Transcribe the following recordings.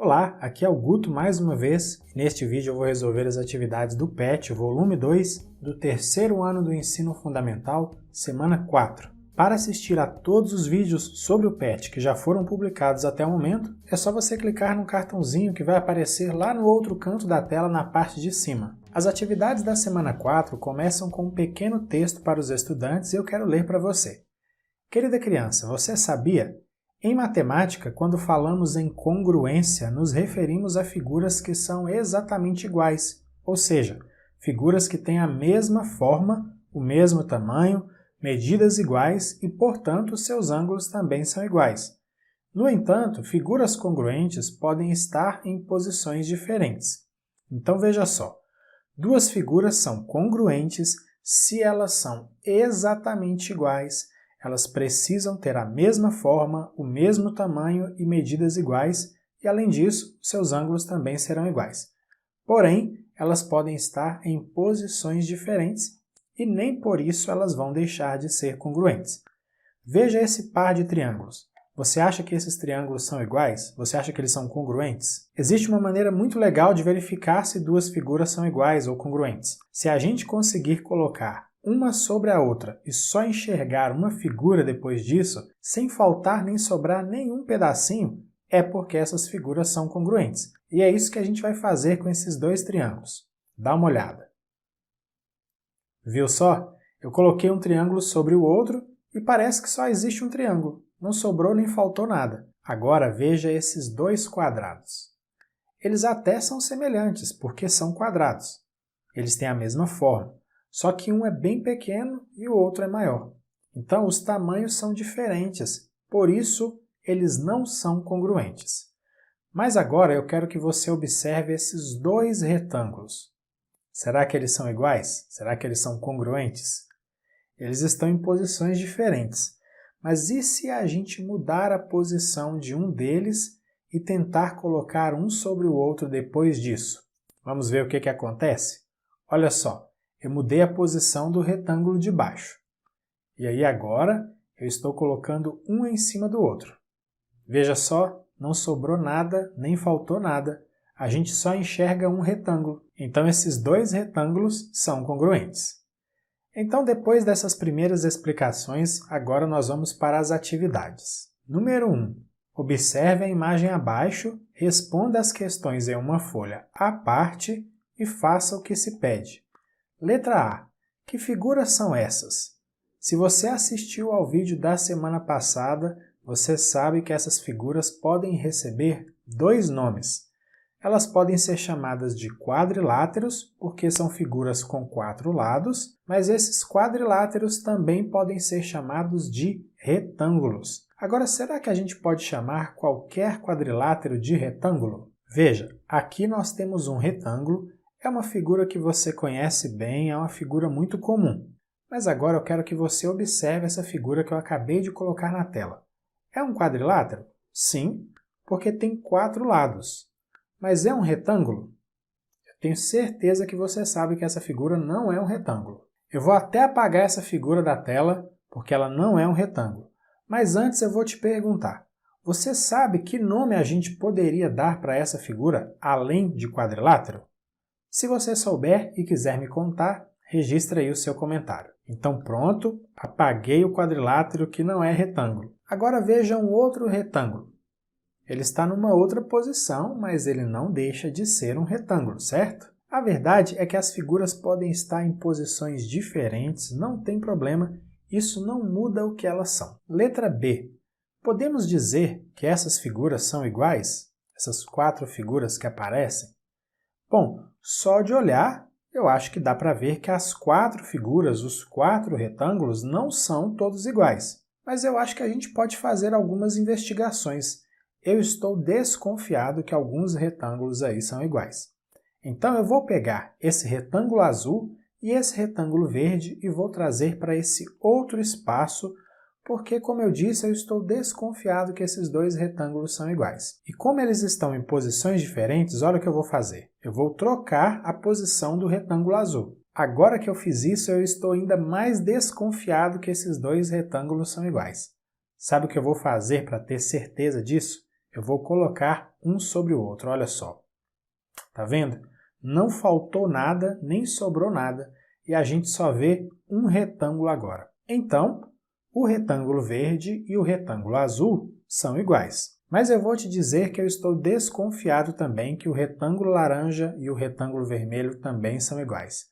Olá, aqui é o Guto mais uma vez. Neste vídeo eu vou resolver as atividades do PET, volume 2, do terceiro ano do ensino fundamental, semana 4. Para assistir a todos os vídeos sobre o PET que já foram publicados até o momento, é só você clicar no cartãozinho que vai aparecer lá no outro canto da tela na parte de cima. As atividades da semana 4 começam com um pequeno texto para os estudantes e eu quero ler para você. Querida criança, você sabia? Em matemática, quando falamos em congruência, nos referimos a figuras que são exatamente iguais, ou seja, figuras que têm a mesma forma, o mesmo tamanho, medidas iguais e, portanto, seus ângulos também são iguais. No entanto, figuras congruentes podem estar em posições diferentes. Então veja só, duas figuras são congruentes se elas são exatamente iguais. Elas precisam ter a mesma forma, o mesmo tamanho e medidas iguais, e além disso, seus ângulos também serão iguais. Porém, elas podem estar em posições diferentes e nem por isso elas vão deixar de ser congruentes. Veja esse par de triângulos. Você acha que esses triângulos são iguais? Você acha que eles são congruentes? Existe uma maneira muito legal de verificar se duas figuras são iguais ou congruentes. Se a gente conseguir colocar uma sobre a outra e só enxergar uma figura depois disso, sem faltar nem sobrar nenhum pedacinho, é porque essas figuras são congruentes. E é isso que a gente vai fazer com esses dois triângulos. Dá uma olhada. Viu só? Eu coloquei um triângulo sobre o outro e parece que só existe um triângulo. Não sobrou nem faltou nada. Agora veja esses dois quadrados. Eles até são semelhantes, porque são quadrados. Eles têm a mesma forma. Só que um é bem pequeno e o outro é maior. Então, os tamanhos são diferentes, por isso, eles não são congruentes. Mas agora eu quero que você observe esses dois retângulos. Será que eles são iguais? Será que eles são congruentes? Eles estão em posições diferentes. Mas e se a gente mudar a posição de um deles e tentar colocar um sobre o outro depois disso? Vamos ver o que acontece? Olha só. Eu mudei a posição do retângulo de baixo. E aí agora eu estou colocando um em cima do outro. Veja só, não sobrou nada, nem faltou nada. A gente só enxerga um retângulo. Então esses dois retângulos são congruentes. Então depois dessas primeiras explicações, agora nós vamos para as atividades. Número 1. Observe a imagem abaixo, responda as questões em uma folha à parte e faça o que se pede. Letra A. Que figuras são essas? Se você assistiu ao vídeo da semana passada, você sabe que essas figuras podem receber dois nomes. Elas podem ser chamadas de quadriláteros, porque são figuras com 4 lados, mas esses quadriláteros também podem ser chamados de retângulos. Agora, será que a gente pode chamar qualquer quadrilátero de retângulo? Veja, aqui nós temos um retângulo. É uma figura que você conhece bem, é uma figura muito comum. Mas agora eu quero que você observe essa figura que eu acabei de colocar na tela. É um quadrilátero? Sim, porque tem 4 lados. Mas é um retângulo? Eu tenho certeza que você sabe que essa figura não é um retângulo. Eu vou até apagar essa figura da tela, porque ela não é um retângulo. Mas antes eu vou te perguntar, você sabe que nome a gente poderia dar para essa figura além de quadrilátero? Se você souber e quiser me contar, registre aí o seu comentário. Então pronto, apaguei o quadrilátero que não é retângulo. Agora veja um outro retângulo. Ele está numa outra posição, mas ele não deixa de ser um retângulo, certo? A verdade é que as figuras podem estar em posições diferentes, não tem problema, isso não muda o que elas são. Letra B. Podemos dizer que essas figuras são iguais? Essas 4 figuras que aparecem? Bom, só de olhar, eu acho que dá para ver que as 4 figuras, os 4 retângulos, não são todos iguais. Mas eu acho que a gente pode fazer algumas investigações. Eu estou desconfiado que alguns retângulos aí são iguais. Então eu vou pegar esse retângulo azul e esse retângulo verde e vou trazer para esse outro espaço, porque, como eu disse, eu estou desconfiado que esses dois retângulos são iguais. E como eles estão em posições diferentes, olha o que eu vou fazer. Eu vou trocar a posição do retângulo azul. Agora que eu fiz isso, eu estou ainda mais desconfiado que esses dois retângulos são iguais. Sabe o que eu vou fazer para ter certeza disso? eu vou colocar um sobre o outro, olha só. Tá vendo? Não faltou nada, nem sobrou nada, e a gente só vê um retângulo agora. Então, o retângulo verde e o retângulo azul são iguais. Mas eu vou te dizer que eu estou desconfiado também que o retângulo laranja e o retângulo vermelho também são iguais.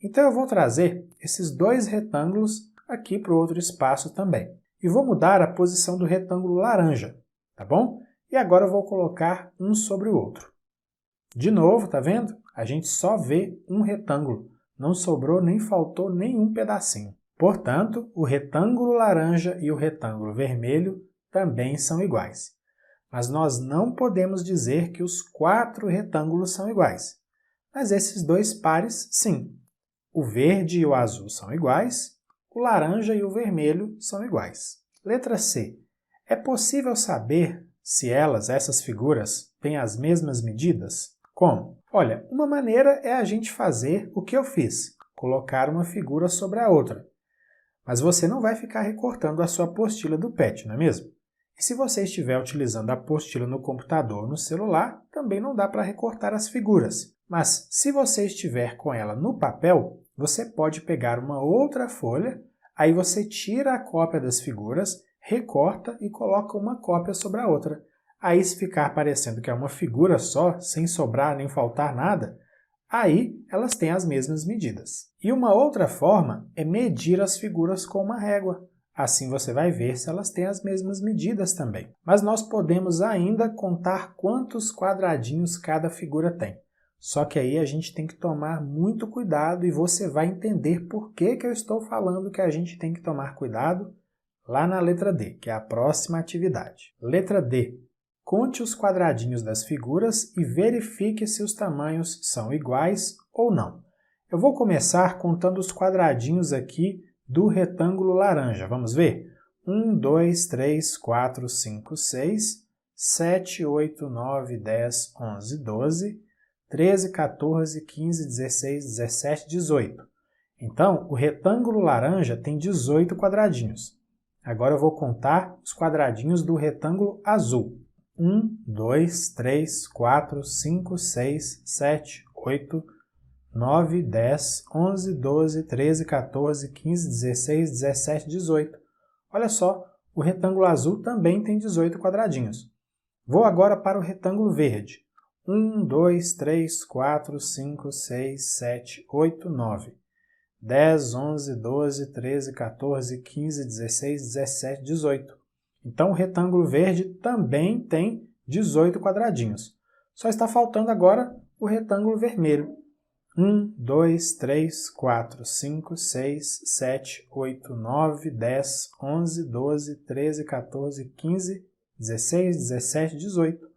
Então eu vou trazer esses dois retângulos aqui para o outro espaço também. E vou mudar a posição do retângulo laranja, tá bom? E agora eu vou colocar um sobre o outro. De novo, tá vendo? A gente só vê um retângulo. Não sobrou nem faltou nenhum pedacinho. Portanto, o retângulo laranja e o retângulo vermelho também são iguais. Mas nós não podemos dizer que os 4 retângulos são iguais. Mas esses dois pares, sim. O verde e o azul são iguais, o laranja e o vermelho são iguais. Letra C. É possível saber se essas figuras, têm as mesmas medidas? Como? Olha, uma maneira é a gente fazer o que eu fiz, colocar uma figura sobre a outra. Mas você não vai ficar recortando a sua apostila do PET, não é mesmo? E se você estiver utilizando a apostila no computador ou no celular, também não dá para recortar as figuras. Mas se você estiver com ela no papel, você pode pegar uma outra folha, aí você tira a cópia das figuras, recorta e coloca uma cópia sobre a outra. Aí se ficar parecendo que é uma figura só, sem sobrar nem faltar nada, aí elas têm as mesmas medidas. E uma outra forma é medir as figuras com uma régua. Assim você vai ver se elas têm as mesmas medidas também. Mas nós podemos ainda contar quantos quadradinhos cada figura tem. Só que aí a gente tem que tomar muito cuidado e você vai entender por que eu estou falando que a gente tem que tomar cuidado lá na letra D, que é a próxima atividade. Letra D. Conte os quadradinhos das figuras e verifique se os tamanhos são iguais ou não. Eu vou começar contando os quadradinhos aqui do retângulo laranja. Vamos ver? 1, 2, 3, 4, 5, 6, 7, 8, 9, 10, 11, 12, 13, 14, 15, 16, 17, 18. Então, o retângulo laranja tem 18 quadradinhos. Agora eu vou contar os quadradinhos do retângulo azul. 1, 2, 3, 4, 5, 6, 7, 8, 9, 10, 11, 12, 13, 14, 15, 16, 17, 18. Olha só, o retângulo azul também tem 18 quadradinhos. Vou agora para o retângulo verde. 1, 2, 3, 4, 5, 6, 7, 8, 9. 10, 11, 12, 13, 14, 15, 16, 17, 18. Então o retângulo verde também tem 18 quadradinhos. Só está faltando agora o retângulo vermelho. 1, 2, 3, 4, 5, 6, 7, 8, 9, 10, 11, 12, 13, 14, 15, 16, 17, 18.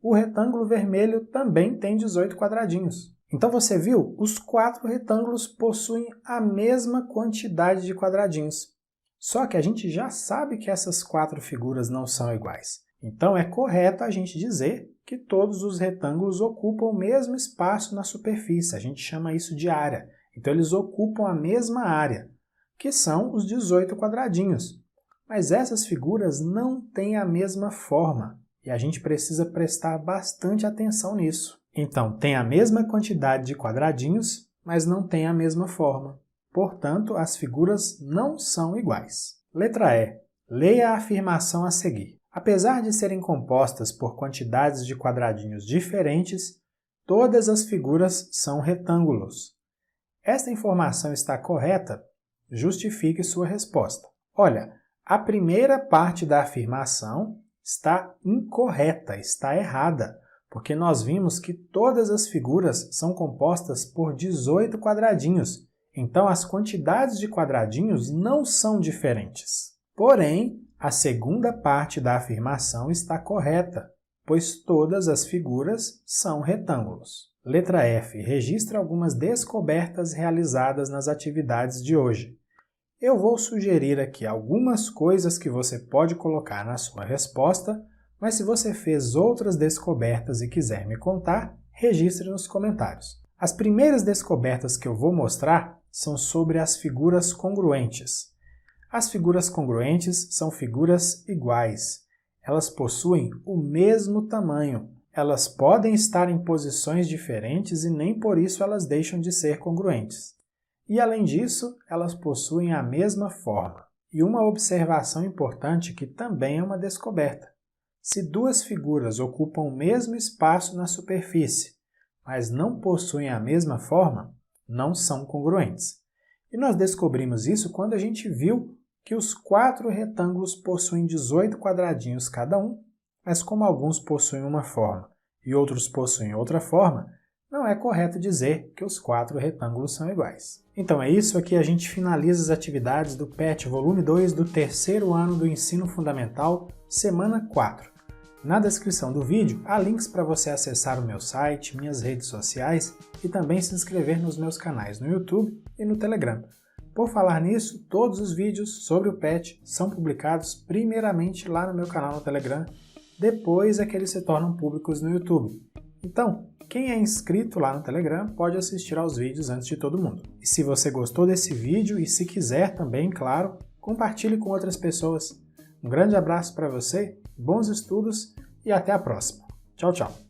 O retângulo vermelho também tem 18 quadradinhos. Então você viu? Os 4 retângulos possuem a mesma quantidade de quadradinhos. Só que a gente já sabe que essas 4 figuras não são iguais. Então é correto a gente dizer que todos os retângulos ocupam o mesmo espaço na superfície. A gente chama isso de área. Então eles ocupam a mesma área, que são os 18 quadradinhos. Mas essas figuras não têm a mesma forma e a gente precisa prestar bastante atenção nisso. Então tem a mesma quantidade de quadradinhos, mas não tem a mesma forma. Portanto, as figuras não são iguais. Letra E. Leia a afirmação a seguir. Apesar de serem compostas por quantidades de quadradinhos diferentes, todas as figuras são retângulos. Esta informação está correta? Justifique sua resposta. Olha, a primeira parte da afirmação está incorreta, está errada, porque nós vimos que todas as figuras são compostas por 18 quadradinhos. Então, as quantidades de quadradinhos não são diferentes. Porém, a segunda parte da afirmação está correta, pois todas as figuras são retângulos. Letra F. Registra algumas descobertas realizadas nas atividades de hoje. Eu vou sugerir aqui algumas coisas que você pode colocar na sua resposta, mas se você fez outras descobertas e quiser me contar, registre nos comentários. As primeiras descobertas que eu vou mostrar são sobre as figuras congruentes. As figuras congruentes são figuras iguais. elas possuem o mesmo tamanho. Elas podem estar em posições diferentes e nem por isso elas deixam de ser congruentes. E além disso, elas possuem a mesma forma. E uma observação importante que também é uma descoberta. Se duas figuras ocupam o mesmo espaço na superfície, mas não possuem a mesma forma, não são congruentes. E nós descobrimos isso quando a gente viu que os 4 retângulos possuem 18 quadradinhos cada um, mas como alguns possuem uma forma e outros possuem outra forma, não é correto dizer que os 4 retângulos são iguais. Então é isso, aqui a gente finaliza as atividades do PET Volume 2 do terceiro ano do Ensino Fundamental, semana 4. Na descrição do vídeo há links para você acessar o meu site, minhas redes sociais e também se inscrever nos meus canais no YouTube e no Telegram. Por falar nisso, todos os vídeos sobre o PET são publicados primeiramente lá no meu canal no Telegram, depois é que eles se tornam públicos no YouTube. Então, quem é inscrito lá no Telegram pode assistir aos vídeos antes de todo mundo. E se você gostou desse vídeo e se quiser também, claro, compartilhe com outras pessoas. Um grande abraço para você, bons estudos e até a próxima. Tchau, tchau!